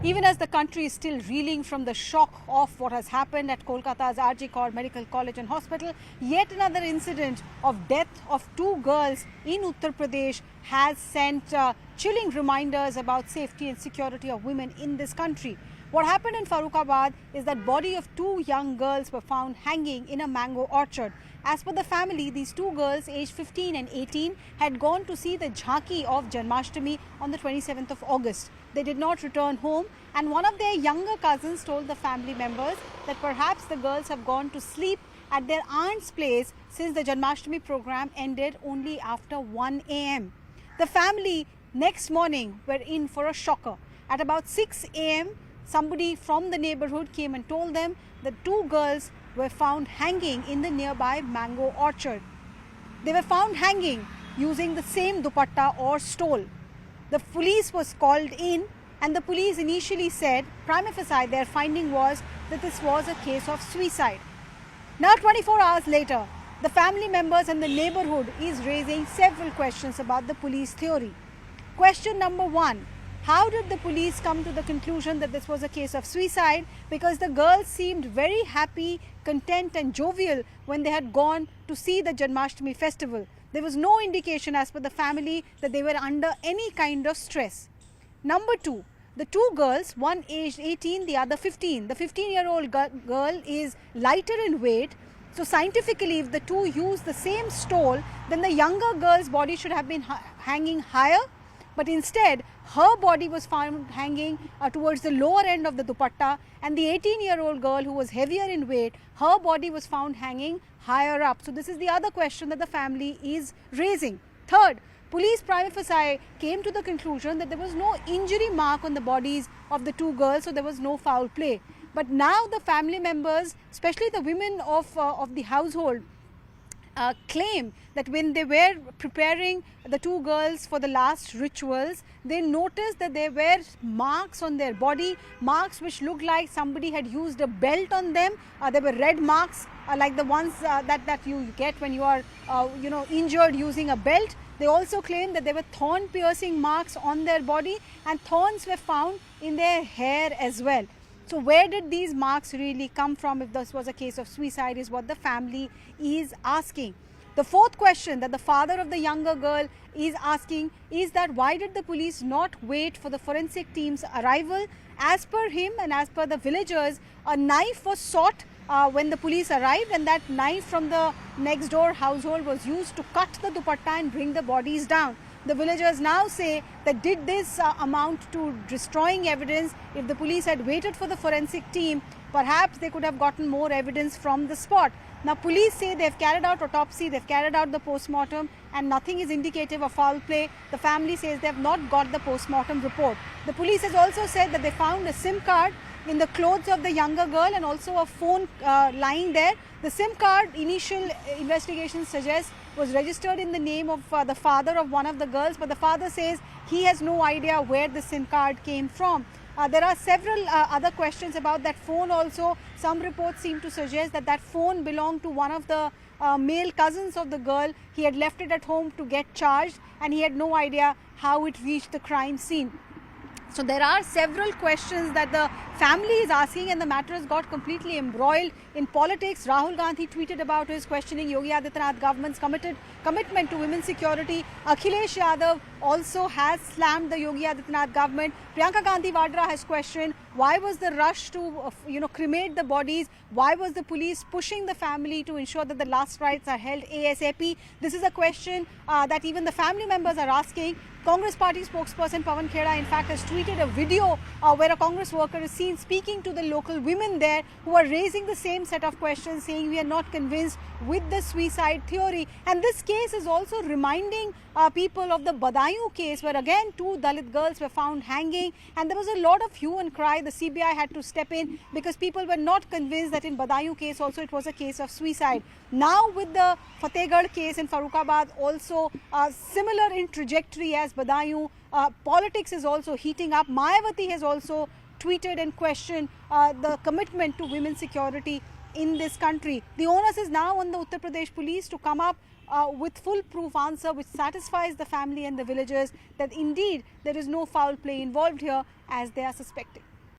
Even as the country is still reeling from the shock of what has happened at Kolkata's RG Kar Medical College and Hospital, yet another incident of death of two girls in Uttar Pradesh has sent chilling reminders about safety and security of women in this country. What happened in Farrukhabad is that body of two young girls were found hanging in a mango orchard. As per the family, these two girls aged 15 and 18 had gone to see the Jhanki of Janmashtami on the 27th of August. They did not return home, and one of their younger cousins told the family members that perhaps the girls have gone to sleep at their aunt's place since the Janmashtami program ended only after 1 a.m. The family next morning were in for a shocker. At about 6 a.m., somebody from the neighborhood came and told them that two girls were found hanging in the nearby mango orchard. They were found hanging using the same dupatta or stole. The police was called in, and the police initially said, prima facie, their finding was that this was a case of suicide. Now 24 hours later, the family members and the neighborhood is raising several questions about the police theory. Question number one: how did the police come to the conclusion that this was a case of suicide? Because the girls seemed very happy, content and jovial when they had gone to see the Janmashtami festival. There was no indication as per the family that they were under any kind of stress. Number two, the two girls, one aged 18, the other 15. The 15-year-old girl is lighter in weight. So scientifically, if the two use the same stole, then the younger girl's body should have been hanging higher. But instead, her body was found hanging towards the lower end of the dupatta, and the 18-year-old girl who was heavier in weight, her body was found hanging higher up. So this is the other question that the family is raising. Third, police prima facie came to the conclusion that there was no injury mark on the bodies of the two girls, so there was no foul play. But now the family members, especially the women of the household, claim that when they were preparing the two girls for the last rituals, they noticed that there were marks on their body, marks which looked like somebody had used a belt on them. There were red marks like the ones that you get when you are injured using a belt. They also claimed that there were thorn piercing marks on their body, and thorns were found in their hair as well. So where did these marks really come from if this was a case of suicide is what the family is asking. The fourth question that the father of the younger girl is asking is that why did the police not wait for the forensic team's arrival? As per him and as per the villagers, a knife was sought when the police arrived, and that knife from the next door household was used to cut the dupatta and bring the bodies down. The villagers now say that did this amount to destroying evidence? If the police had waited for the forensic team, perhaps they could have gotten more evidence from the spot. Now police say they have carried out autopsy, they have carried out the post-mortem, and nothing is indicative of foul play. The family says they have not got the post-mortem report. The police has also said that they found a SIM card in the clothes of the younger girl and also a phone lying there. The SIM card, initial investigation suggests, was registered in the name of the father of one of the girls, but the father says he has no idea where the SIM card came from. There are several other questions about that phone also. Some reports seem to suggest that that phone belonged to one of the male cousins of the girl. He had left it at home to get charged, and he had no idea how it reached the crime scene. So there are several questions that the family is asking, and the matter has got completely embroiled in politics. Rahul Gandhi tweeted about his questioning Yogi Adityanath government's commitment to women's security. Akhilesh Yadav also has slammed the Yogi Adityanath government. Priyanka Gandhi Vadra has questioned why was the rush to cremate the bodies? Why was the police pushing the family to ensure that the last rites are held ASAP? This is a question that even the family members are asking. Congress party spokesperson Pawan Khera in fact has tweeted a video where a Congress worker is seen speaking to the local women there who are raising the same set of questions, saying we are not convinced with the suicide theory. And this case is also reminding people of the Badaयूं case, where again two Dalit girls were found hanging, and there was a lot of hue and cry. The CBI had to step in because people were not convinced that in Badaयूं case also it was a case of suicide. Now with the Fatehgarh case in Farrukhabad also similar in trajectory as Badaयूं, politics is also heating up. Mayawati has also tweeted and questioned the commitment to women's security in this country. The onus is now on the Uttar Pradesh police to come up with full proof answer which satisfies the family and the villagers that indeed there is no foul play involved here as they are suspecting.